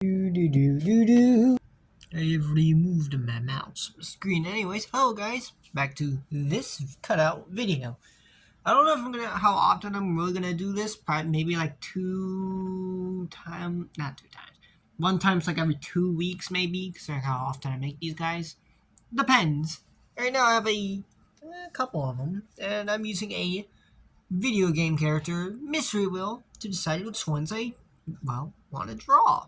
I've removed my mouse screen. Anyways, hello guys, back to this cutout video. I don't know if how often I'm really gonna do this. Probably maybe like not 2 times. One time's like every 2 weeks maybe, because how often I make these guys. Depends. Right now I have a couple of them, and I'm using a video game character mystery wheel to decide which ones I want to draw.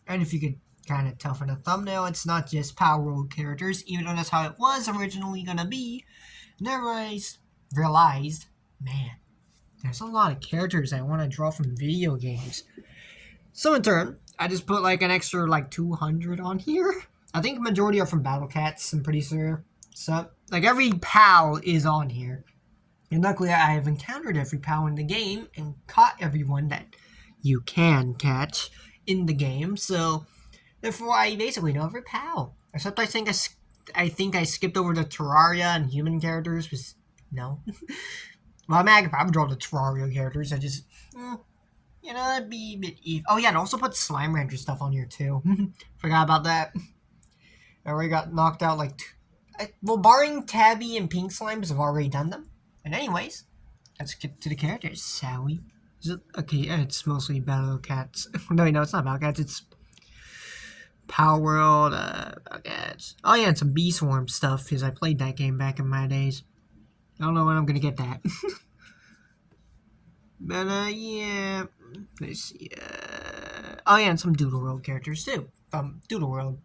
And if you could kind of tell from the thumbnail, it's not just Power World characters, even though that's how it was originally gonna be. Never realized, man, there's a lot of characters I want to draw from video games. So in turn, I just put like an extra like 200 on here. I think majority are from Battle Cats, I'm pretty sure. So like every PAL is on here. And luckily I have encountered every PAL in the game and caught everyone that you can catch in the game. So therefore I basically know every PAL. Except I think I skipped over the Terraria and human characters. Was no. Well, I could probably draw the Terraria characters. I just, it'd be a bit easy. Oh yeah, and also put Slime Rancher stuff on here too. Forgot about that. I already got knocked out like, barring Tabby and Pink Slimes, I've already done them. And anyways, let's get to the characters, shall we? Okay, it's mostly Battle Cats. No, it's not Battle Cats. It's Power World, Battle Cats. Oh yeah, and some Bee Swarm stuff, because I played that game back in my days. I don't know when I'm gonna get that. But, yeah. Let's see. Oh yeah, and some Doodle World characters, too. Doodle World.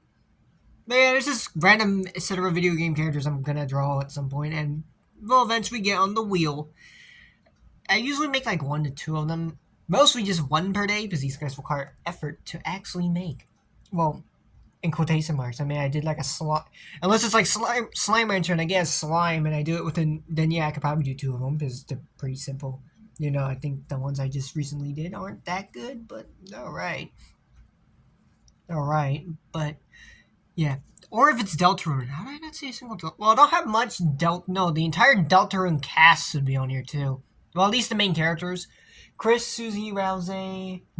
But yeah, there's this random set of video game characters I'm gonna draw at some point, and we'll eventually get on the wheel. I usually make like 1 to 2 of them. Mostly just 1 per day, because these guys require effort to actually make. Well, in quotation marks. I mean, I did like a slime. Unless it's like slime rancher and I get slime and I do it within, then yeah, I could probably do 2 of them, because they're pretty simple. I think the ones I just recently did aren't that good, but alright. Alright, but yeah. Or if it's Deltarune. How did I not see a single Deltarune? Well, I don't have much no, the entire Deltarune cast should be on here too. Well, at least the main characters. Chris, Susie, Rouse,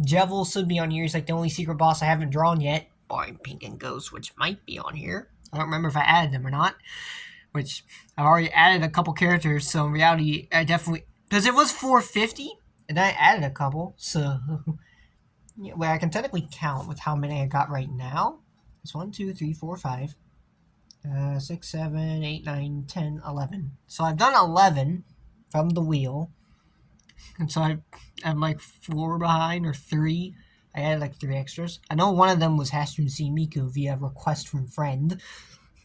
Jevil should be on here. He's like the only secret boss I haven't drawn yet. Boy, Pink and Ghost, which might be on here. I don't remember if I added them or not. Which, I've already added a couple characters, so in reality, I definitely... Because it was 450, and I added a couple, so... Yeah, well, I can technically count with how many I got right now. It's 1, 2, 3, 4, 5, 6, 7, 8, 9, 10, 11. So I've done 11 from the wheel. And so I'm like 4 behind, or 3. I added like 3 extras. I know one of them was Hashun C. Miku via request from friend.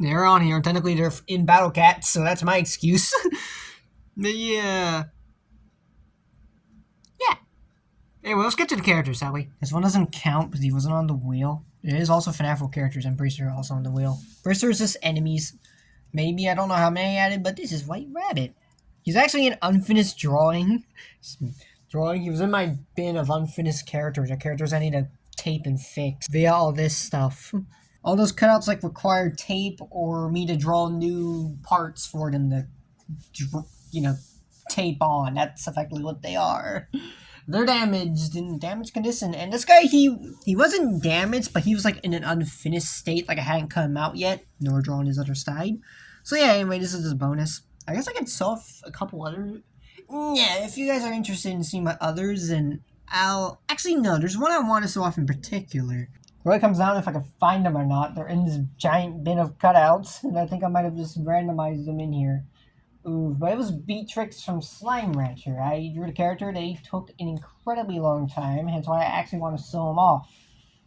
They're on here. Technically, they're in Battle Cats, so that's my excuse. But yeah. Anyway, let's get to the characters, shall we? This one doesn't count because he wasn't on the wheel. It is also FNAF characters, I'm pretty sure, also on the wheel. First, there's just enemies. Maybe, I don't know how many I added, but this is White Rabbit. He's actually an unfinished drawing. He was in my bin of unfinished characters, or characters I need to tape and fix via all this stuff. All those cutouts like require tape or me to draw new parts for them to, tape on. That's effectively what they are. They're damaged in damaged condition, and this guy, he wasn't damaged, but he was like in an unfinished state, like I hadn't cut him out yet, nor drawn his other side. So yeah, anyway, this is just a bonus. I guess I could sew off a couple other. Yeah, if you guys are interested in seeing my others, then I'll actually no. There's one I want to sew off in particular. It really comes down if I can find them or not. They're in this giant bin of cutouts, and I think I might have just randomized them in here. Ooh, but it was Beatrix from Slime Rancher. I drew the character. They took an incredibly long time, hence why I actually want to sew them off.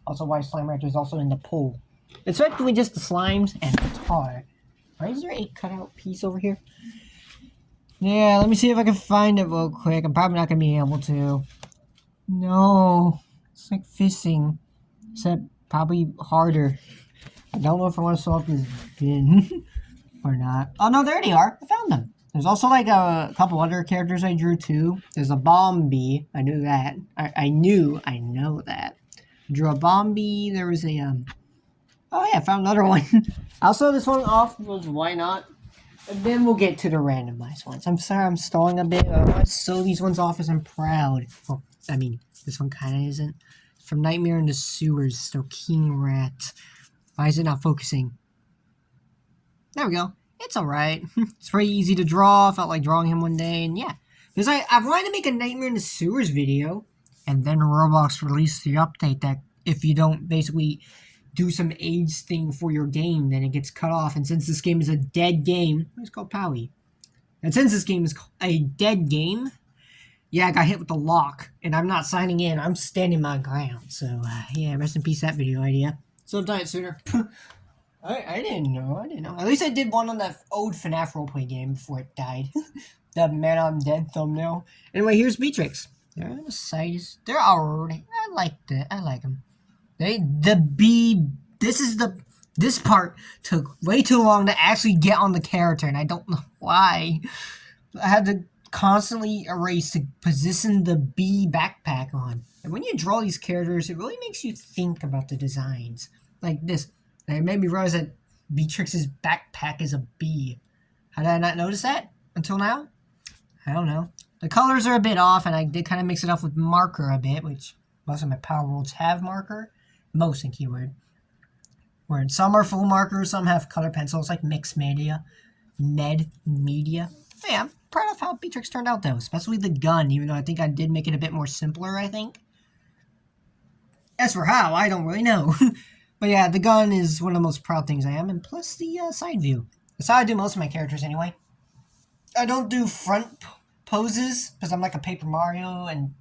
Also why Slime Rancher is also in the pool. It's actually just the slimes and the tar. Why is there a cutout piece over here? Yeah, let me see if I can find it real quick. I'm probably not going to be able to. No. It's like fishing. Except probably harder. I don't know if I want to sew up this bin. Or not. Oh, no, there they are. I found them. There's also, like, a couple other characters I drew, too. There's a bomb bee. I knew that. I know that. I drew a bomb bee. There was a, Oh, yeah, I found another one. I'll sew this one off, because why not? And then we'll get to the randomized ones. I'm sorry I'm stalling a bit. I want to sew these ones off as I'm proud. Well, I mean, this one kind of isn't. from Nightmare in the Sewers, so King Rat. Why is it not focusing? There we go. It's alright. It's very easy to draw. I felt like drawing him one day, and yeah. Because I wanted to make a Nightmare in the Sewers video, and then Roblox released the update that if you don't basically do some age thing for your game, then it gets cut off. And since this game is a dead game, it's called Powie. And since this game is a dead game, yeah, I got hit with the lock, and I'm not signing in. I'm standing my ground. So, yeah, rest in peace that video idea. So I've done it sooner. I didn't know. At least I did one on that old FNAF roleplay game before it died. That Man I'm Dead thumbnail. Anyway, here's Beatrix. They're on the sides. They're alright. I like that. I like them. This part took way too long to actually get on the character, and I don't know why. I had to constantly erase to position the bee backpack on. And when you draw these characters, it really makes you think about the designs. Like this. And it made me realize that Beatrix's backpack is a bee. How did I not notice that until now? I don't know. The colors are a bit off, and I did kind of mix it up with marker a bit, which most of my Power Worlds have marker. Most in keyword. Where some are full marker, some have color pencils, like mixed media. Media. But yeah, I'm proud of how Beatrix turned out, though. Especially the gun, even though I think I did make it a bit more simpler, I think. As for how, I don't really know. But yeah, the gun is one of the most proud things I am, and plus the side view. That's how I do most of my characters anyway. I don't do front poses, because I'm like a Paper Mario and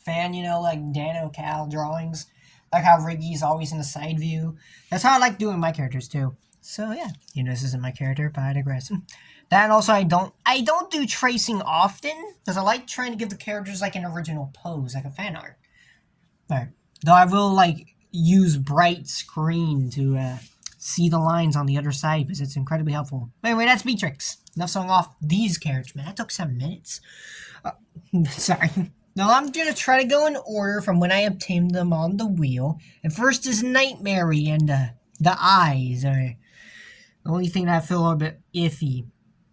fan, you know, like Dano Cal drawings. Like how Riggy's always in the side view. That's how I like doing my characters too. So yeah, you know this isn't my character, but I digress. That and also I don't do tracing often, because I like trying to give the characters like an original pose, like a fan art. Alright. Though I will like use bright screen to see the lines on the other side because it's incredibly helpful. But anyway, that's Beatrix. Enough showing off these characters. Man, that took 7 minutes. Sorry. Now I'm going to try to go in order from when I obtained them on the wheel. And first is Nightmare and the eyes are the only thing that I feel a little bit iffy.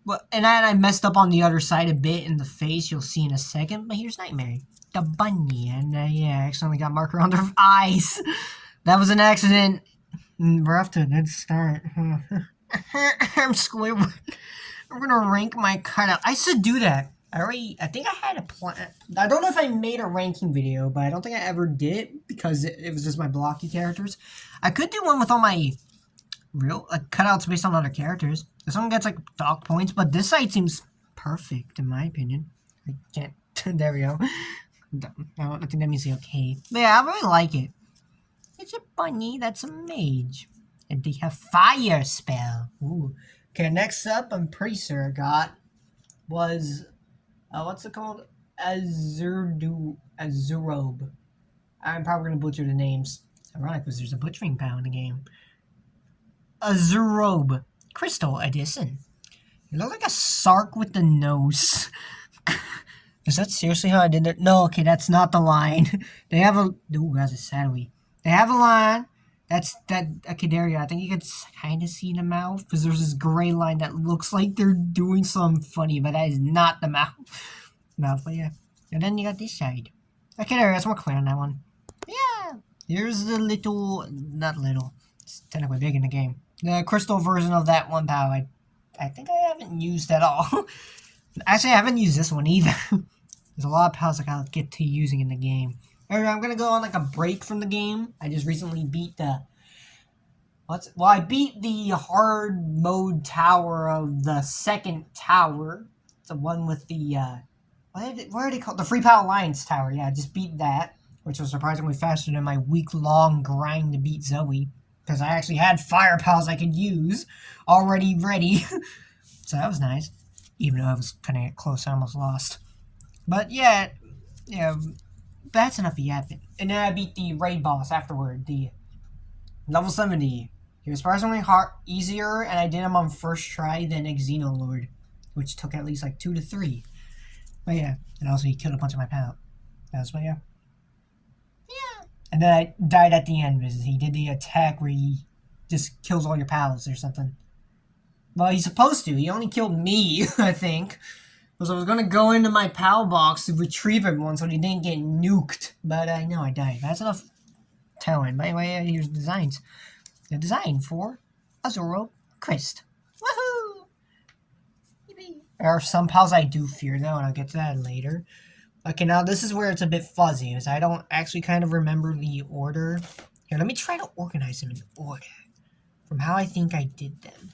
But, and I messed up on the other side a bit in the face. You'll see in a second. But here's Nightmare. The bunny, and yeah, I accidentally got marker on their eyes. That was an accident. We're off to a good start. I'm Squidward. I'm gonna rank my cutout. I should do that. I think I had a plan. I don't know if I made a ranking video, but I don't think I ever did it because it was just my blocky characters. I could do one with all my real cutouts based on other characters. This one gets like dog points, but this side seems perfect in my opinion. I can't. There we go. I think that means okay. But yeah, I really like it. It's a bunny that's a mage. And they have fire spell. Ooh. Okay, next up, I'm pretty sure I got was, what's it called? Azurobe. I'm probably going to butcher the names. It's ironic because there's a butchering pal in the game. Azurobe. Crystal Edition. You look like a sark with the nose. Is that seriously how I did it? No, okay, that's not the line. They have a... Ooh, that's a sadly. They have a line. Okay, there you go. I think you can kind of see the mouth. Because there's this gray line that looks like they're doing something funny. But that is not the mouth. But yeah. And then you got this side. Okay, there, that's more clear on that one. Yeah. Here's the little... Not little. It's technically big in the game. The crystal version of that one pal I think I haven't used at all. Actually, I haven't used this one either. There's a lot of pals like I'll get to using in the game. Anyway, I'm gonna go on like a break from the game. I just recently beat the... I beat the hard mode tower of the second tower. It's the one with the... what are they called? The Free Pal Alliance tower. Yeah, I just beat that. Which was surprisingly faster than my week-long grind to beat Zoe. Because I actually had fire pals I could use already ready. So that was nice. Even though I was kind of close, I almost lost. But yeah, that's enough of yapping. And then I beat the raid boss afterward, the level 70. He was surprisingly easier, and I did him on first try than Xenoloord, which took at least like 2 to 3. But yeah, and also he killed a bunch of my pals. That's what, yeah. Yeah. And then I died at the end because he did the attack where he just kills all your pals or something. Well, he's supposed to. He only killed me, I think. Because I was gonna go into my PAL box to retrieve everyone so they didn't get nuked. But I know I died. That's enough telling. By the way, here's the designs. The design for Azuro Christ. Woohoo! There are some pals I do fear though, and I'll get to that later. Okay, now this is where it's a bit fuzzy, because I don't actually kind of remember the order. Here, let me try to organize them in order from how I think I did them.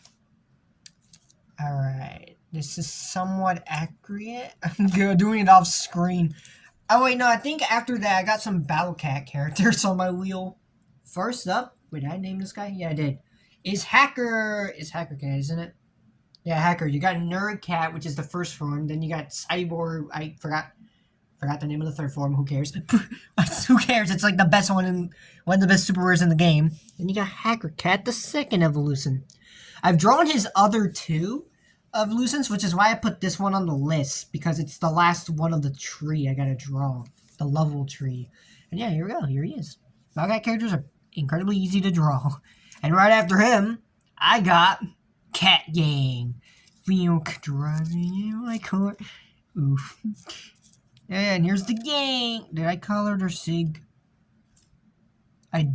Alright, this is somewhat accurate. I'm doing it off screen. Oh wait, no, I think after that I got some Battle Cat characters on my wheel. First up, wait, did I name this guy? Yeah, I did. Is Hacker. Is Hacker Cat, isn't it? Yeah, Hacker. You got Nerd Cat, which is the first form. Then you got Cyborg. I forgot the name of the third form. Who cares? Who cares? It's like the best one and one of the best super rares in the game. Then you got Hacker Cat, the second evolution. I've drawn his other two evolutions, which is why I put this one on the list, because it's the last one of the tree I gotta draw. The level tree. And yeah, here we go. Here he is. Malgat characters are incredibly easy to draw. And right after him, I got Cat Gang. Driving in my car. Oof. Yeah, and here's the gang. Did I color it or sig? Yeah,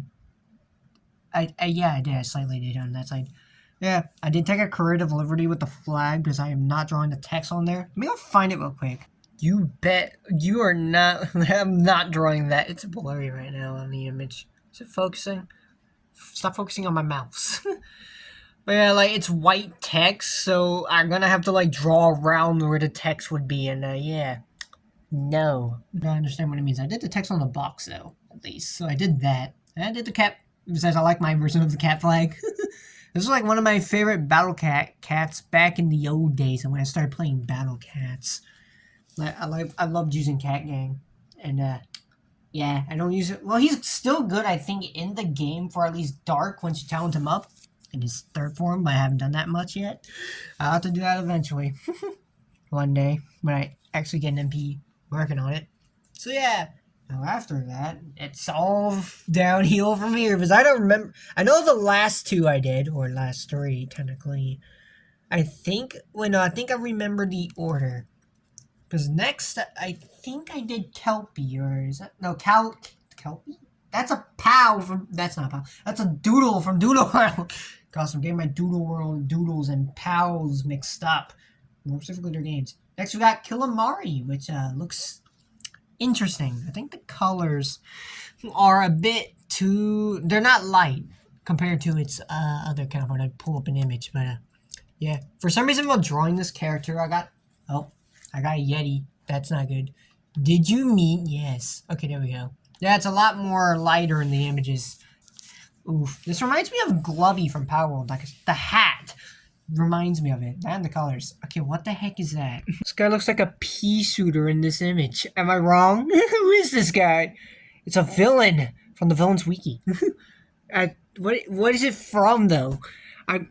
I did. I slightly did on that side. Yeah, I did take a creative liberty with the flag because I am not drawing the text on there. Let me go find it real quick. You bet you are not. I'm not drawing that. It's blurry right now on the image. Is it focusing? Stop focusing on my mouse. But yeah, like, it's white text, so I'm gonna have to, like, draw around where the text would be, and, yeah. No. I don't understand what it means. I did the text on the box, though, at least. So I did that. And I did the cat, besides I like my version of the cat flag. This is, like, one of my favorite Battle Cats back in the old days, and when I started playing Battle Cats. I loved using Cat Gang. And, yeah, I don't use it. Well, he's still good, I think, in the game for at least Dark once you talent him up. In his third form, but I haven't done that much yet. I'll have to do that eventually. One day, when I actually get an MP working on it. So yeah, now after that, it's all downhill from here, because I don't remember. I know the last two I did, or last three, technically. I think, I think I remember the order. Because next, I think I did Kelpie, or is that, no, Kelpie? That's a POW from, that's not a POW. That's a Doodle from Doodle World. Gosh, I'm getting my Doodle World Doodles and POWs mixed up. More specifically, their names. Next, we got Killamari, which looks interesting. I think the colors are a bit too, they're not light compared to its other counterpart. I pull up an image, but yeah. For some reason, while drawing this character, I got a Yeti. That's not good. Did you mean? Yes. Okay, there we go. Yeah, it's a lot more lighter in the images. Oof. This reminds me of Glovey from Power World. Like, the hat reminds me of it. And the colors. Okay, what the heck is that? This guy looks like a pea shooter in this image. Am I wrong? Who is this guy? It's a villain from the Villains Wiki. What is it from, though? I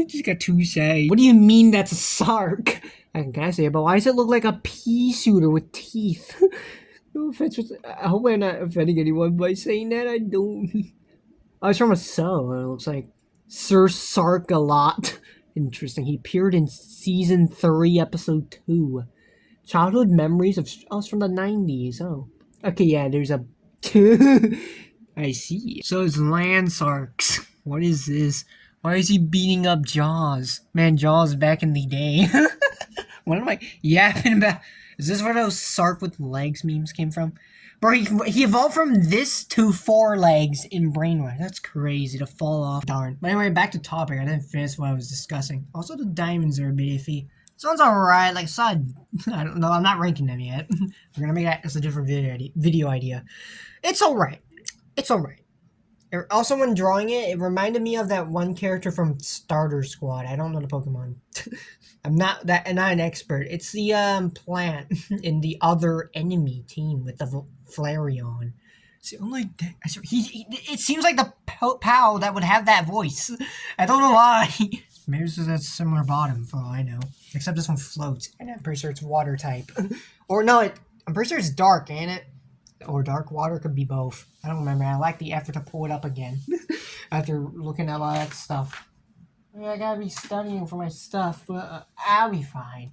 just got too shy. What do you mean that's a Sark? Can I say it, but why does it look like a pea shooter with teeth? No offense. I hope I'm not offending anyone by saying that. I don't. Oh, it's from a show. It looks like Sir Sark a lot. Interesting. He appeared in season 3, episode 2. Childhood memories of us from the 90s. Oh. Okay, yeah, there's a. I see. So it's land sarks. What is this? Why is he beating up Jaws? Man, Jaws back in the day. What am I yapping about? Is this where those Sark with legs memes came from? Bro, he evolved from this to 4 legs in Brainwash. That's crazy to fall off. Darn. But anyway, back to topic. I didn't finish what I was discussing. Also, the diamonds are a bit iffy. This one's alright. Like, I don't know. I'm not ranking them yet. We're gonna make that as a different video idea. It's alright. It's alright. Also, when drawing it, it reminded me of that one character from Starter Squad. I don't know the Pokemon. I'm not an expert. It's the plant in the other enemy team with the Flareon. It's the only it seems like the POW that would have that voice. I don't know why. Maybe it's a similar bottom for all I know. Except this one floats, and I'm pretty sure it's water type. Or no, I'm pretty sure it's dark, ain't it? Or dark water, could be both. I don't remember. I like the effort to pull it up again after looking at all that stuff. I gotta be studying for my stuff, but I'll be fine.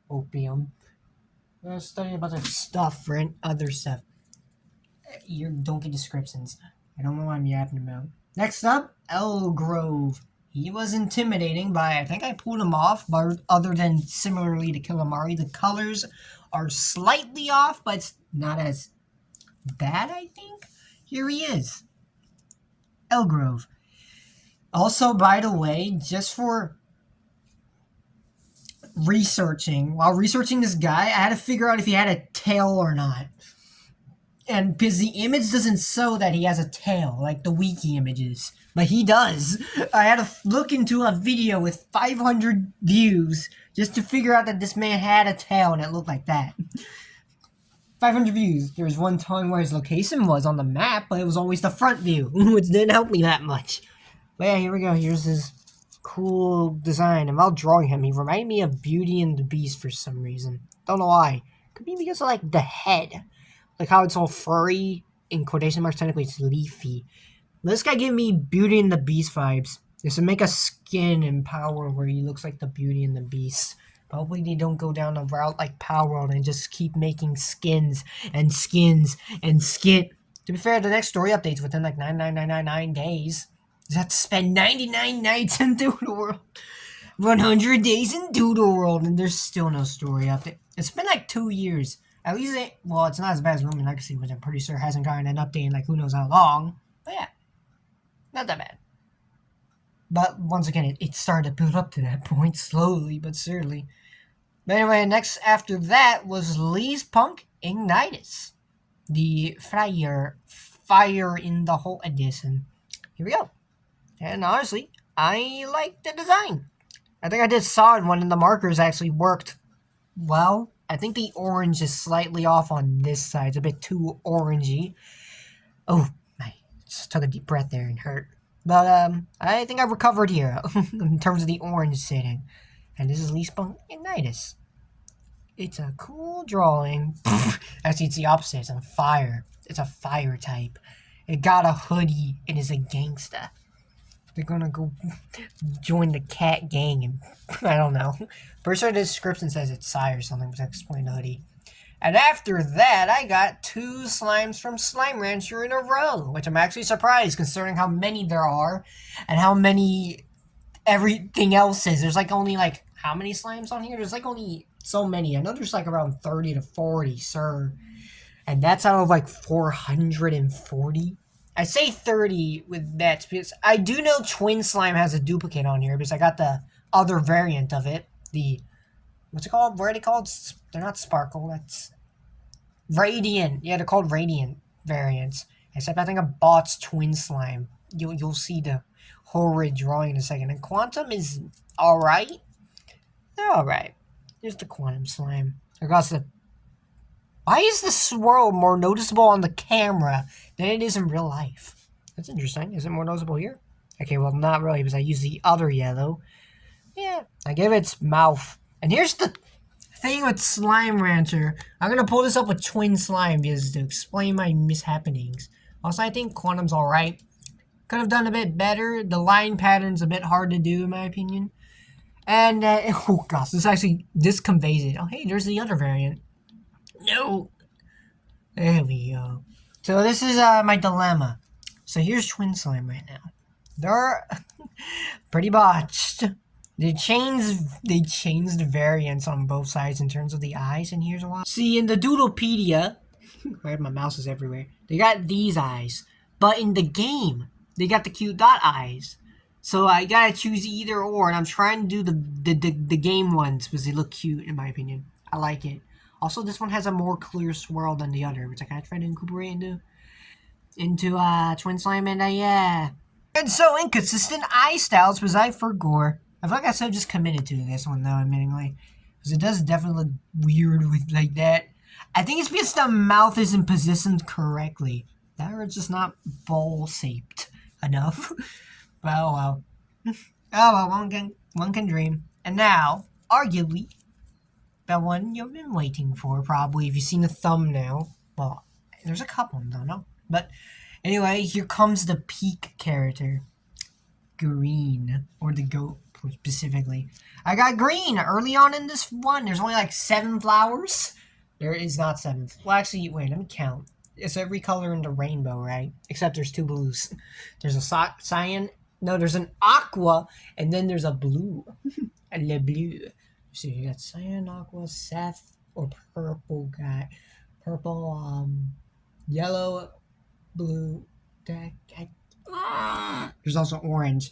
opium. I'm studying about their stuff for other stuff. You don't get descriptions. I don't know what I'm yapping about. Next up, Elgrove. He was intimidating, but I think I pulled him off. But other than similarly to Killamari, the colors are slightly off, but it's not as bad, I think. Here he is. Elgrove. Also, by the way, just for while researching this guy, I had to figure out if he had a tail or not. And because the image doesn't show that he has a tail, like the wiki images. But he does. I had to look into a video with 500 views just to figure out that this man had a tail and it looked like that. 500 views. There was one time where his location was on the map, but it was always the front view, which didn't help me that much. But yeah, here we go. Here's his cool design. And while drawing him, he reminded me of Beauty and the Beast for some reason. Don't know why. Could be because of like the head. Like how it's all furry, in quotation marks, technically it's leafy. This guy gave me Beauty and the Beast vibes. Just to make a skin in Power where he looks like the Beauty and the Beast. But hopefully they don't go down a route like Power World and just keep making skins and skins and skin. To be fair, the next story updates within like 99999 days. You have to spend 99 nights in Doodle World. 100 days in Doodle World and there's still no story update. It's been like 2 years. At least it's not as bad as Roman Legacy, which I'm pretty sure hasn't gotten an update in like who knows how long. But yeah, not that bad. But once again, it started to build up to that point slowly but surely. But anyway, next after that was Lee's Punk Ignitus. The Fire in the Whole edition. Here we go. And honestly, I like the design. I think I did solid one and the markers actually worked well. I think the orange is slightly off on this side. It's a bit too orangey. Oh, I just took a deep breath there and hurt. But I think I recovered here in terms of the orange shading. And this is Lee's Punk Ignitus. It's a cool drawing. Actually, it's the opposite. It's on fire. It's a fire type. It got a hoodie and is a gangsta. They're gonna go join the cat gang and I don't know. Pretty sure the description says it's Psy or something, but I explain the hoodie. And after that, I got 2 slimes from Slime Rancher in a row, which I'm actually surprised considering how many there are and how many everything else is. There's like only like, how many slimes on here? There's like only so many. I know there's like around 30 to 40, sir. And that's out of like 440. I say 30 with that because I do know Twin Slime has a duplicate on here because I got the other variant of it. The, what's it called? What are they called? They're not Sparkle. That's Radiant. Yeah, they're called Radiant variants. Except I think I bought Twin Slime. You'll see the horrid drawing in a second. And Quantum is alright. They're alright. Here's the Quantum Slime. Across the... Why is the swirl more noticeable on the camera than it is in real life? That's interesting. Is it more noticeable here? Okay, well, not really, because I use the other yellow. Yeah, I give it its mouth. And here's the thing with Slime Rancher. I'm going to pull this up with Twin Slime because to explain my mishappenings. Also, I think Quantum's alright. Could have done a bit better. The line pattern's a bit hard to do, in my opinion. And, oh gosh, this conveys it. Oh, hey, there's the other variant. No. There we go. So this is my dilemma. So here's Twin Slime right now. They're pretty botched. They changed the variants on both sides in terms of the eyes, and here's why. See, in the Doodlepedia, right, my mouse is everywhere. They got these eyes, but in the game, they got the cute dot eyes. So I gotta choose either or, and I'm trying to do the game ones because they look cute in my opinion. I like it. Also, this one has a more clear swirl than the other, which I kind of try to incorporate into Twin Slime, and yeah. And so inconsistent eye styles was I for gore. I feel like I so just committed to this one though, admittingly, because it does definitely look weird with like that. I think it's because the mouth isn't positioned correctly. That or it's just not bowl-shaped enough. But oh well. Oh well, one can dream. And now, arguably, the one you've been waiting for, probably, if you've seen the thumbnail. Well, there's a couple, no. But anyway, here comes the peak character. Green, or the goat specifically. I got green early on in this one. There's only like 7 flowers. There is not 7. Well, actually, wait, let me count. It's every color in the rainbow, right? Except there's 2 blues. There's a cyan. No, there's an aqua, and then there's a blue. Le bleu. So you got cyan, aqua, Seth, or purple guy. Purple, yellow, blue. There's also orange.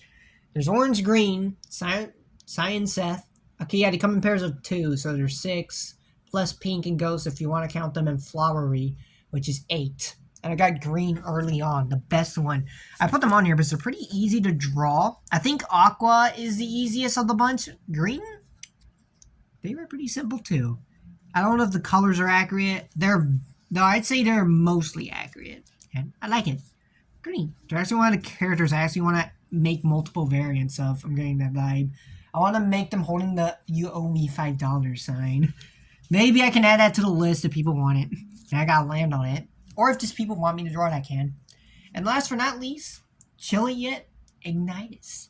There's orange, green, cyan, Seth. Okay, yeah, they come in pairs of 2, so there's 6. Plus pink and ghost if you want to count them in flowery, which is 8. And I got green early on, the best one. I put them on here because they're pretty easy to draw. I think aqua is the easiest of the bunch. Green? They were pretty simple too. I don't know if the colors are accurate. No, I'd say they're mostly accurate. And I like it. Green. They're actually one of the characters I actually want to make multiple variants of. I'm getting that vibe. I want to make them holding the "you owe me $5" sign. Maybe I can add that to the list if people want it. And I gotta land on it. Or if just people want me to draw it, I can. And last but not least, Chill It Yet, Ignitus.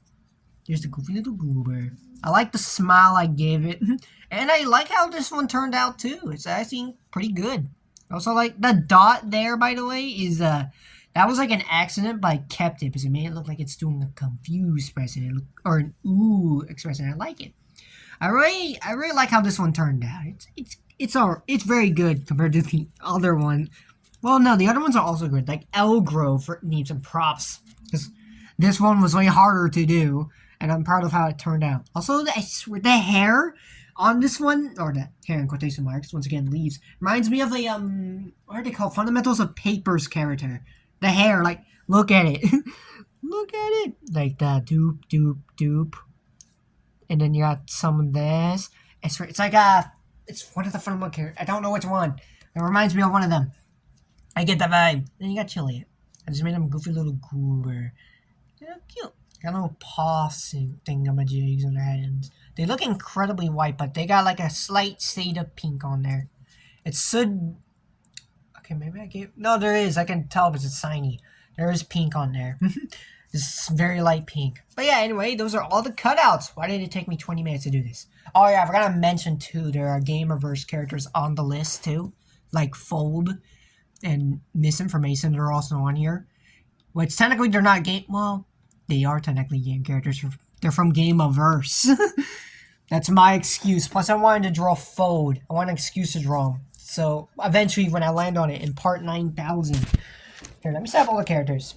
Here's the goofy little goober. I like the smile I gave it. And I like how this one turned out too. It's actually pretty good. Also like the dot there, by the way, is that was like an accident, but I kept it because it made it look like it's doing a confused expression or an ooh expression. I like it. I really like how this one turned out. It's very good compared to the other one. Well, no, the other ones are also good. Like Elgrove needs some props because this one was way harder to do, and I'm proud of how it turned out. Also, I swear the hair on this one, or the hair in quotation marks, once again leaves, reminds me of a what are they called? Fundamentals of Papers character. The hair, like, look at it, look at it, like the doop doop doop, and then you got some of this. It's like it's one of the fundamental characters. I don't know which one. It reminds me of one of them. I get the vibe. Then you got Chili. I just made him a goofy little goober. They're cute. Got little paws and thingamajigs on their hands. They look incredibly white, but they got like a slight shade of pink on there. It should... Okay, maybe I gave... No, there is. I can tell because it's shiny. There is pink on there. It's very light pink. But yeah, anyway, those are all the cutouts. Why did it take me 20 minutes to do this? Oh yeah, I forgot to mention too, there are Gamerverse characters on the list too. Like Fold and Misinformation, they're also on here. Which technically they're not game... Well, they are technically game characters. They're from Gamerverse. That's my excuse. Plus, I wanted to draw Fold. I want an excuse to draw them. So, eventually, when I land on it in part 9,000... Here, let me set up all the characters.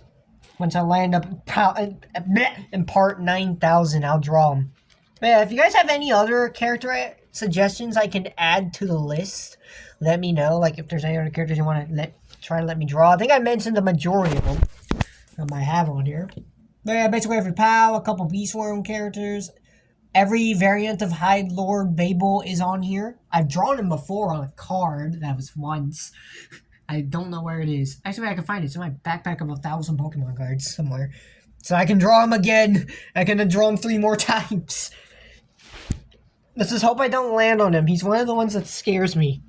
Once I land up in part 9,000, I'll draw them. But yeah, if you guys have any other character suggestions I can add to the list, let me know. Like, if there's any other characters you want to try to let me draw. I think I mentioned the majority of them. I have on here. But yeah, basically every POW, a couple Beastworm characters. Every variant of Hyde Lord Babel is on here. I've drawn him before on a card. That was once. I don't know where it is. Actually, I can find it. It's in my backpack of 1,000 Pokemon cards somewhere. So I can draw him again. I can draw him 3 more times. Let's just hope I don't land on him. He's one of the ones that scares me.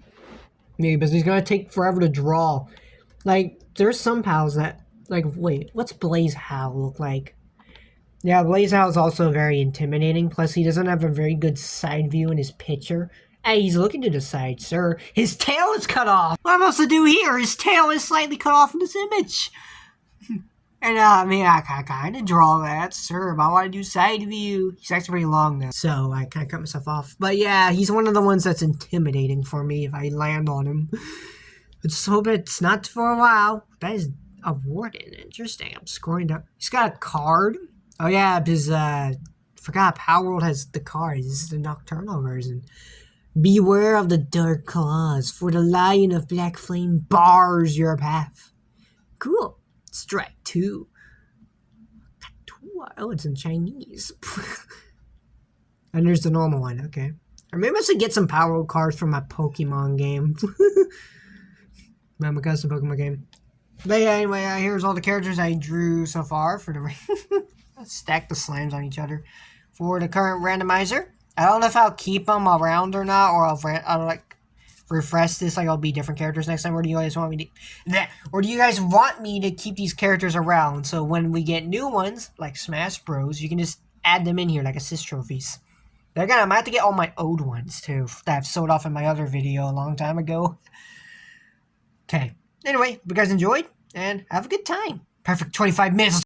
Maybe because he's going to take forever to draw. Like, there's some pals that... Like, wait, what's Blaze Howl look like? Yeah, Blaze Howl is also very intimidating. Plus, he doesn't have a very good side view in his picture. Hey, he's looking to the side, sir. His tail is cut off. What am I supposed to do here? His tail is slightly cut off in this image. And, I mean, I kind of draw that, sir. But I want to do side view. He's actually pretty long, though. So, I kind of cut myself off. But, yeah, he's one of the ones that's intimidating for me if I land on him. I just hope it's not for a while. That is... A warden, interesting. I'm scrolling down. He's got a card. Oh yeah, because forgot Power World has the cards. This is the nocturnal version. Beware of the dark claws, for the lion of black flame bars your path. Cool. Strike 2. Oh, it's in Chinese. And there's the normal one. Okay. Or maybe I should get some Power World cards from my Pokemon game. My custom Pokemon game. But yeah, anyway, here's all the characters I drew so far for the... Stack the slams on each other. For the current randomizer. I don't know if I'll keep them around or not, or I'll like, refresh this, like, I'll be different characters next time, or do you guys want me to... Or do you guys want me to keep these characters around, so when we get new ones, like Smash Bros, you can just add them in here like assist trophies. But again, I might have to get all my old ones too that I've sold off in my other video a long time ago. Okay. Anyway, hope you guys enjoyed and have a good time. Perfect 25 minutes.